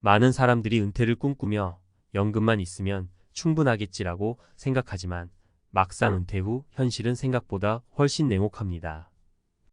많은 사람들이 은퇴를 꿈꾸며 연금만 있으면 충분하겠지라고 생각하지만 막상 은퇴 후 현실은 생각보다 훨씬 냉혹합니다.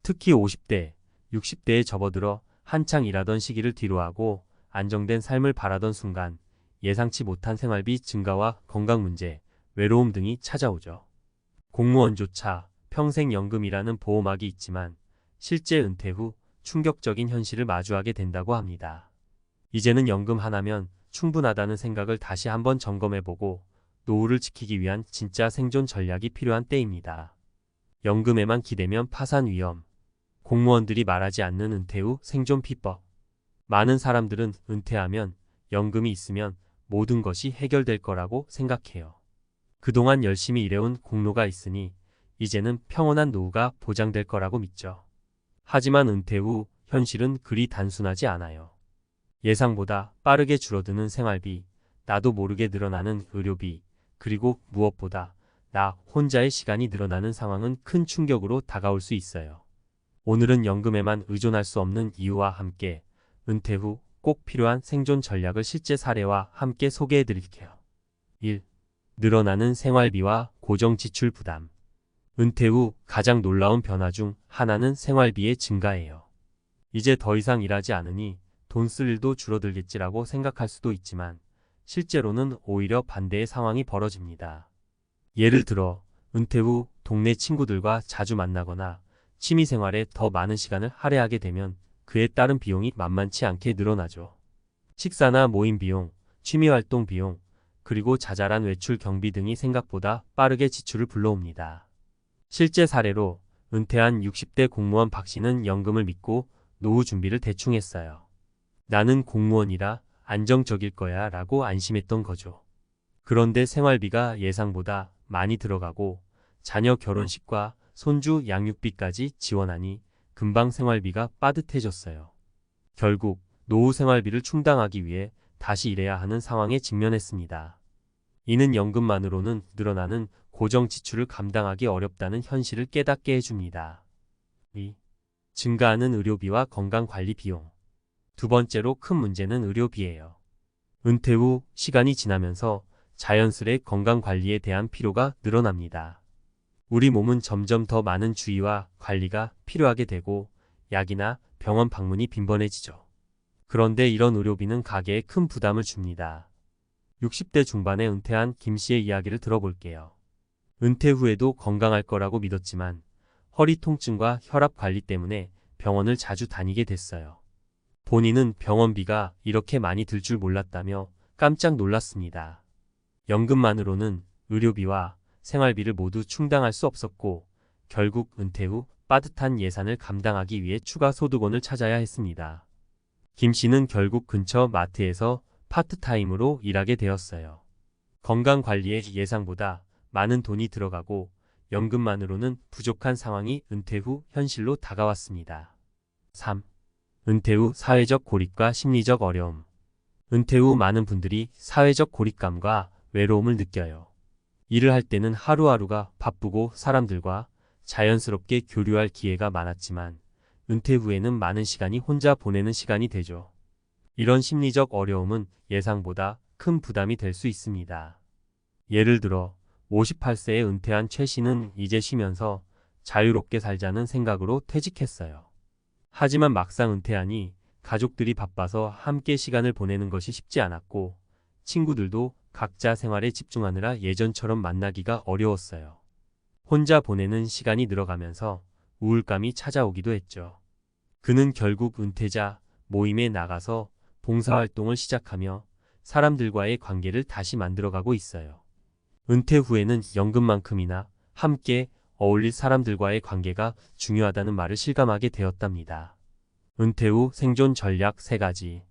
특히 50대, 60대에 접어들어 한창 일하던 시기를 뒤로하고 안정된 삶을 바라던 순간 예상치 못한 생활비 증가와 건강 문제, 외로움 등이 찾아오죠. 공무원조차 평생연금이라는 보호막이 있지만 실제 은퇴 후 충격적인 현실을 마주하게 된다고 합니다. 이제는 연금 하나면 충분하다는 생각을 다시 한번 점검해보고 노후를 지키기 위한 진짜 생존 전략이 필요한 때입니다. 연금에만 기대면 파산 위험. 공무원들이 말하지 않는 은퇴 후 생존 비법. 많은 사람들은 은퇴하면 연금이 있으면 모든 것이 해결될 거라고 생각해요. 그동안 열심히 일해온 공로가 있으니 이제는 평온한 노후가 보장될 거라고 믿죠. 하지만 은퇴 후 현실은 그리 단순하지 않아요. 예상보다 빠르게 줄어드는 생활비, 나도 모르게 늘어나는 의료비, 그리고 무엇보다 나 혼자의 시간이 늘어나는 상황은 큰 충격으로 다가올 수 있어요. 오늘은 연금에만 의존할 수 없는 이유와 함께 은퇴 후 꼭 필요한 생존 전략을 실제 사례와 함께 소개해 드릴게요. 1. 늘어나는 생활비와 고정 지출 부담. 은퇴 후 가장 놀라운 변화 중 하나는 생활비의 증가예요. 이제 더 이상 일하지 않으니 돈 쓸 일도 줄어들겠지라고 생각할 수도 있지만 실제로는 오히려 반대의 상황이 벌어집니다. 예를 들어 은퇴 후 동네 친구들과 자주 만나거나 취미생활에 더 많은 시간을 할애하게 되면 그에 따른 비용이 만만치 않게 늘어나죠. 식사나 모임 비용, 취미활동 비용, 그리고 자잘한 외출 경비 등이 생각보다 빠르게 지출을 불러옵니다. 실제 사례로 은퇴한 60대 공무원 박 씨는 연금을 믿고 노후 준비를 대충 했어요. 나는 공무원이라 안정적일 거야 라고 안심했던 거죠. 그런데 생활비가 예상보다 많이 들어가고 자녀 결혼식과 손주 양육비까지 지원하니 금방 생활비가 빠듯해졌어요. 결국 노후 생활비를 충당하기 위해 다시 일해야 하는 상황에 직면했습니다. 이는 연금만으로는 늘어나는 고정 지출을 감당하기 어렵다는 현실을 깨닫게 해줍니다. 2. 증가하는 의료비와 건강관리 비용. 두 번째로 큰 문제는 의료비예요. 은퇴 후 시간이 지나면서 자연스레 건강관리에 대한 필요가 늘어납니다. 우리 몸은 점점 더 많은 주의와 관리가 필요하게 되고 약이나 병원 방문이 빈번해지죠. 그런데 이런 의료비는 가게에 큰 부담을 줍니다. 60대 중반에 은퇴한 김 씨의 이야기를 들어볼게요. 은퇴 후에도 건강할 거라고 믿었지만 허리 통증과 혈압 관리 때문에 병원을 자주 다니게 됐어요. 본인은 병원비가 이렇게 많이 들 줄 몰랐다며 깜짝 놀랐습니다. 연금만으로는 의료비와 생활비를 모두 충당할 수 없었고 결국 은퇴 후 빠듯한 예산을 감당하기 위해 추가 소득원을 찾아야 했습니다. 김 씨는 결국 근처 마트에서 파트타임으로 일하게 되었어요. 건강관리에 예상보다 많은 돈이 들어가고 연금만으로는 부족한 상황이 은퇴 후 현실로 다가왔습니다. 3. 은퇴 후 사회적 고립과 심리적 어려움. 은퇴 후 많은 분들이 사회적 고립감과 외로움을 느껴요. 일을 할 때는 하루하루가 바쁘고 사람들과 자연스럽게 교류할 기회가 많았지만 은퇴 후에는 많은 시간이 혼자 보내는 시간이 되죠. 이런 심리적 어려움은 예상보다 큰 부담이 될 수 있습니다. 예를 들어 58세에 은퇴한 최 씨는 이제 쉬면서 자유롭게 살자는 생각으로 퇴직했어요. 하지만 막상 은퇴하니 가족들이 바빠서 함께 시간을 보내는 것이 쉽지 않았고 친구들도 각자 생활에 집중하느라 예전처럼 만나기가 어려웠어요. 혼자 보내는 시간이 늘어가면서 우울감이 찾아오기도 했죠. 그는 결국 은퇴자 모임에 나가서 봉사활동을 시작하며 사람들과의 관계를 다시 만들어가고 있어요. 은퇴 후에는 연금만큼이나 함께 어울릴 사람들과의 관계가 중요하다는 말을 실감하게 되었답니다. 은퇴 후 생존 전략 3가지.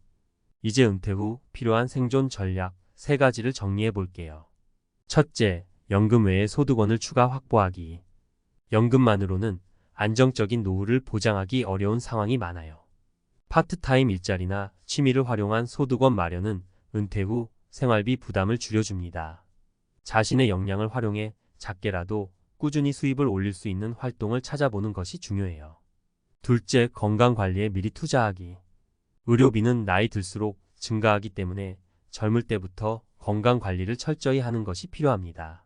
이제 은퇴 후 필요한 생존 전략 3가지를 정리해 볼게요. 첫째, 연금 외에 소득원을 추가 확보하기. 연금만으로는 안정적인 노후를 보장하기 어려운 상황이 많아요. 파트타임 일자리나 취미를 활용한 소득원 마련은 은퇴 후 생활비 부담을 줄여줍니다. 자신의 역량을 활용해 작게라도 꾸준히 수입을 올릴 수 있는 활동을 찾아보는 것이 중요해요. 둘째, 건강관리에 미리 투자하기. 의료비는 나이 들수록 증가하기 때문에 젊을 때부터 건강 관리를 철저히 하는 것이 필요합니다.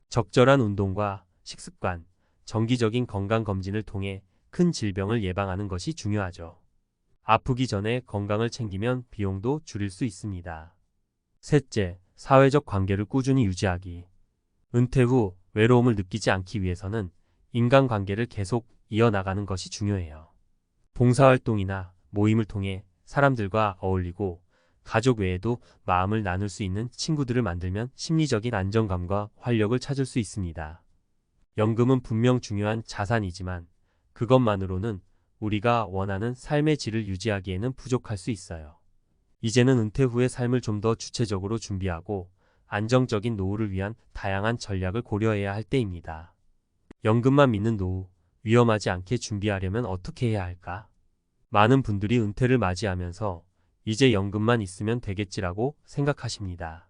적절한 운동과 식습관, 정기적인 건강검진을 통해 큰 질병을 예방하는 것이 중요하죠. 아프기 전에 건강을 챙기면 비용도 줄일 수 있습니다. 셋째, 사회적 관계를 꾸준히 유지하기. 은퇴 후 외로움을 느끼지 않기 위해서는 인간관계를 계속 이어나가는 것이 중요해요. 봉사활동이나 모임을 통해 사람들과 어울리고 가족 외에도 마음을 나눌 수 있는 친구들을 만들면 심리적인 안정감과 활력을 찾을 수 있습니다. 연금은 분명 중요한 자산이지만 그것만으로는 우리가 원하는 삶의 질을 유지하기에는 부족할 수 있어요. 이제는 은퇴 후의 삶을 좀 더 주체적으로 준비하고 안정적인 노후를 위한 다양한 전략을 고려해야 할 때입니다. 연금만 믿는 노후, 위험하지 않게 준비하려면 어떻게 해야 할까? 많은 분들이 은퇴를 맞이하면서 이제 연금만 있으면 되겠지라고 생각하십니다.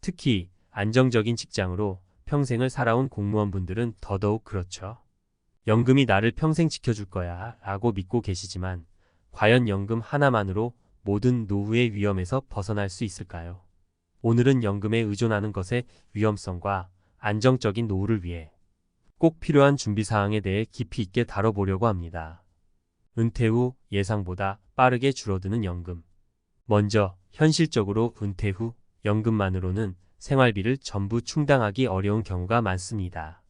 특히 안정적인 직장으로 평생을 살아온 공무원분들은 더더욱 그렇죠. 연금이 나를 평생 지켜줄 거야 라고 믿고 계시지만 과연 연금 하나만으로 모든 노후의 위험에서 벗어날 수 있을까요? 오늘은 연금에 의존하는 것의 위험성과 안정적인 노후를 위해 꼭 필요한 준비사항에 대해 깊이 있게 다뤄보려고 합니다. 은퇴 후 예상보다 빠르게 줄어드는 연금. 먼저 현실적으로 은퇴 후 연금만으로는 생활비를 전부 충당하기 어려운 경우가 많습니다.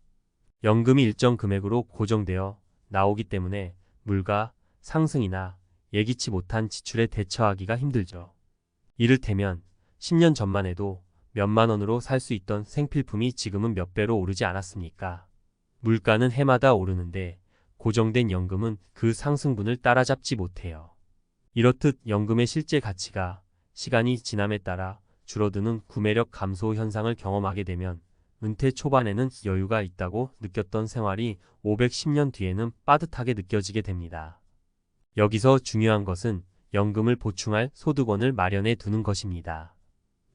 연금이 일정 금액으로 고정되어 나오기 때문에 물가 상승이나 예기치 못한 지출에 대처하기가 힘들죠. 이를테면 10년 전만 해도 몇만 원으로 살 수 있던 생필품이 지금은 몇 배로 오르지 않았습니까? 물가는 해마다 오르는데 고정된 연금은 그 상승분을 따라잡지 못해요. 이렇듯 연금의 실제 가치가 시간이 지남에 따라 줄어드는 구매력 감소 현상을 경험하게 되면 은퇴 초반에는 여유가 있다고 느꼈던 생활이 510년 뒤에는 빠듯하게 느껴지게 됩니다. 여기서 중요한 것은 연금을 보충할 소득원을 마련해 두는 것입니다.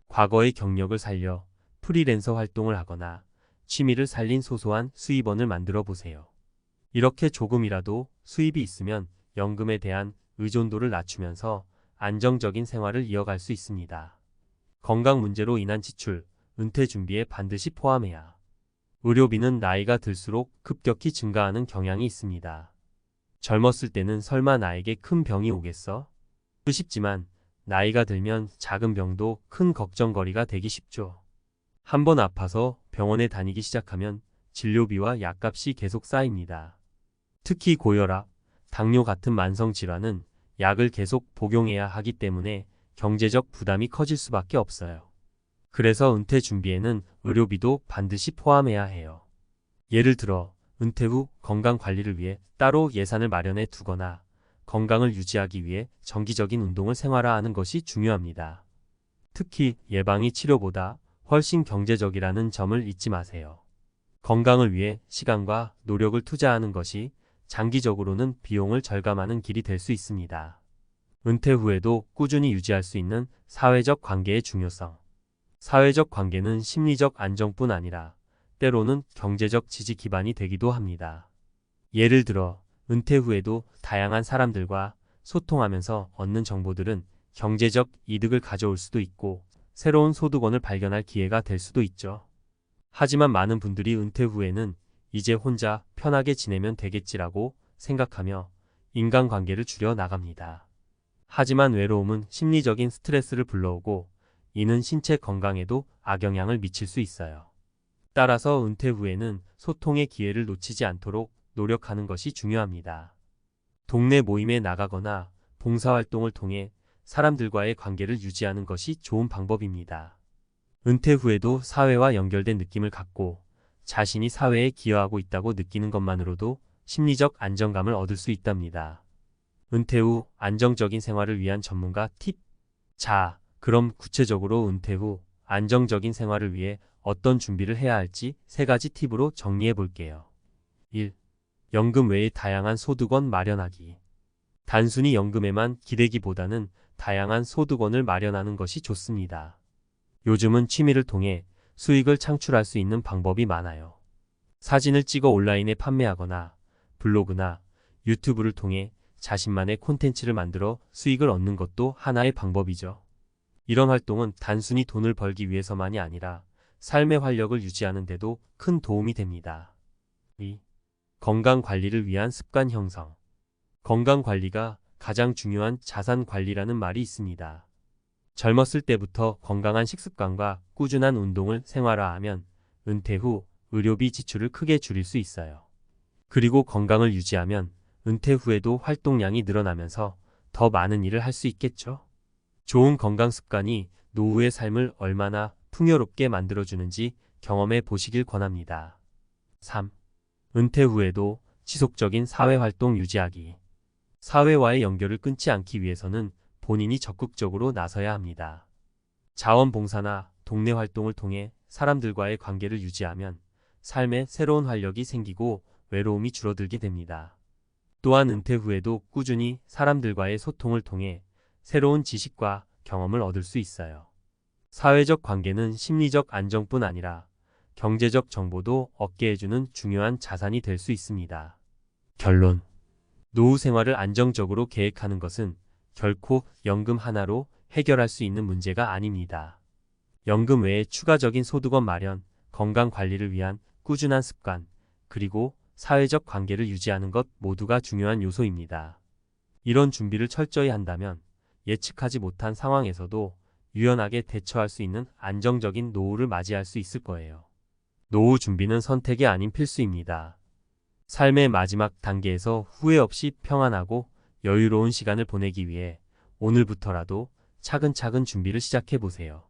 과거의 경력을 살려 프리랜서 활동을 하거나 취미를 살린 소소한 수입원을 만들어 보세요. 이렇게 조금이라도 수입이 있으면 연금에 대한 의존도를 낮추면서 안정적인 생활을 이어갈 수 있습니다. 건강 문제로 인한 지출, 은퇴 준비에 반드시 포함해야. 의료비는 나이가 들수록 급격히 증가하는 경향이 있습니다. 젊었을 때는 설마 나에게 큰 병이 오겠어? 싶지만 나이가 들면 작은 병도 큰 걱정거리가 되기 쉽죠. 한번 아파서 병원에 다니기 시작하면 진료비와 약값이 계속 쌓입니다. 특히 고혈압, 당뇨 같은 만성질환은 약을 계속 복용해야 하기 때문에 경제적 부담이 커질 수밖에 없어요. 그래서 은퇴 준비에는 의료비도 반드시 포함해야 해요. 예를 들어 은퇴 후 건강 관리를 위해 따로 예산을 마련해 두거나 건강을 유지하기 위해 정기적인 운동을 생활화하는 것이 중요합니다. 특히 예방이 치료보다 훨씬 경제적이라는 점을 잊지 마세요. 건강을 위해 시간과 노력을 투자하는 것이 장기적으로는 비용을 절감하는 길이 될 수 있습니다. 은퇴 후에도 꾸준히 유지할 수 있는 사회적 관계의 중요성. 사회적 관계는 심리적 안정뿐 아니라 때로는 경제적 지지 기반이 되기도 합니다. 예를 들어 은퇴 후에도 다양한 사람들과 소통하면서 얻는 정보들은 경제적 이득을 가져올 수도 있고 새로운 소득원을 발견할 기회가 될 수도 있죠. 하지만 많은 분들이 은퇴 후에는 이제 혼자 편하게 지내면 되겠지라고 생각하며 인간관계를 줄여 나갑니다. 하지만 외로움은 심리적인 스트레스를 불러오고 이는 신체 건강에도 악영향을 미칠 수 있어요. 따라서 은퇴 후에는 소통의 기회를 놓치지 않도록 노력하는 것이 중요합니다. 동네 모임에 나가거나 봉사활동을 통해 사람들과의 관계를 유지하는 것이 좋은 방법입니다. 은퇴 후에도 사회와 연결된 느낌을 갖고 자신이 사회에 기여하고 있다고 느끼는 것만으로도 심리적 안정감을 얻을 수 있답니다. 은퇴 후 안정적인 생활을 위한 전문가 팁. 자, 그럼 구체적으로 은퇴 후 안정적인 생활을 위해 어떤 준비를 해야 할지 3가지 팁으로 정리해 볼게요. 1. 연금 외의 다양한 소득원 마련하기. 단순히 연금에만 기대기보다는 다양한 소득원을 마련하는 것이 좋습니다. 요즘은 취미를 통해 수익을 창출할 수 있는 방법이 많아요. 사진을 찍어 온라인에 판매하거나 블로그나 유튜브를 통해 자신만의 콘텐츠를 만들어 수익을 얻는 것도 하나의 방법이죠. 이런 활동은 단순히 돈을 벌기 위해서만이 아니라 삶의 활력을 유지하는 데도 큰 도움이 됩니다. 2. 건강 관리를 위한 습관 형성. 건강 관리가 가장 중요한 자산 관리라는 말이 있습니다. 젊었을 때부터 건강한 식습관과 꾸준한 운동을 생활화하면 은퇴 후 의료비 지출을 크게 줄일 수 있어요. 그리고 건강을 유지하면 은퇴 후에도 활동량이 늘어나면서 더 많은 일을 할 수 있겠죠. 좋은 건강 습관이 노후의 삶을 얼마나 풍요롭게 만들어주는지 경험해 보시길 권합니다. 3. 은퇴 후에도 지속적인 사회활동 유지하기. 사회와의 연결을 끊지 않기 위해서는 본인이 적극적으로 나서야 합니다. 자원봉사나 동네 활동을 통해 사람들과의 관계를 유지하면 삶에 새로운 활력이 생기고 외로움이 줄어들게 됩니다. 또한 은퇴 후에도 꾸준히 사람들과의 소통을 통해 새로운 지식과 경험을 얻을 수 있어요. 사회적 관계는 심리적 안정뿐 아니라 경제적 정보도 얻게 해주는 중요한 자산이 될 수 있습니다. 결론. 노후 생활을 안정적으로 계획하는 것은 결코 연금 하나로 해결할 수 있는 문제가 아닙니다. 연금 외에 추가적인 소득원 마련, 건강 관리를 위한 꾸준한 습관, 그리고 사회적 관계를 유지하는 것 모두가 중요한 요소입니다. 이런 준비를 철저히 한다면 예측하지 못한 상황에서도 유연하게 대처할 수 있는 안정적인 노후를 맞이할 수 있을 거예요. 노후 준비는 선택이 아닌 필수입니다. 삶의 마지막 단계에서 후회 없이 평안하고 여유로운 시간을 보내기 위해 오늘부터라도 차근차근 준비를 시작해 보세요.